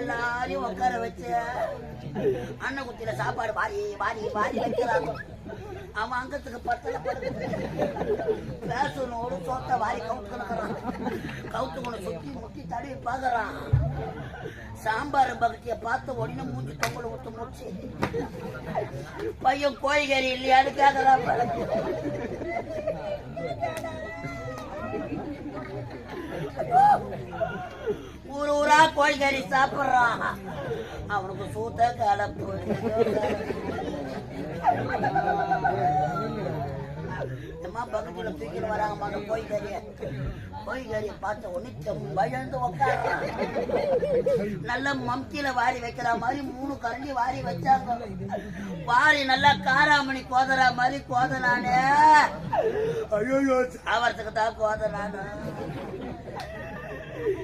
எல்லாரையும் உட்கார வச்சு அண்ணன் குத்தியில சாப்பாடு வாரி வாரி வாரி வைக்கிறாங்க. அவன் அங்கத்துக்கு பத்தல பேசனோடு சோத்த வாரி கவுத்துக்கிறான். கவுத்துக்கணும் சுத்தி முட்டி தடவி பாக்குறான். சாம்பார் பக்திய பார்த்த உடனே மூஞ்சி தொங்கல ஊத்து மூச்சு. பையன் கோழிக்கறி இல்லையான்னு கேக்குறான். ஊர் ஊரா கோழிக்கறி சாப்பிடுறான். அவனுக்கு சூத்த கலப்பு. பக்கத்துல தூக்கிட்டு வராங்க கோழிக்கறிய பார்த்த உடனே வயந்து உட்கார நல்ல மம்தியில வாரி வைக்கிற மாதிரி 3 கரண்டி வாரி வச்சாங்க. வாரி நல்லா காராமணி கோதரா மாதிரி கோதனானே. ஐயோ அவரத்துக்கு தான் கோதனானு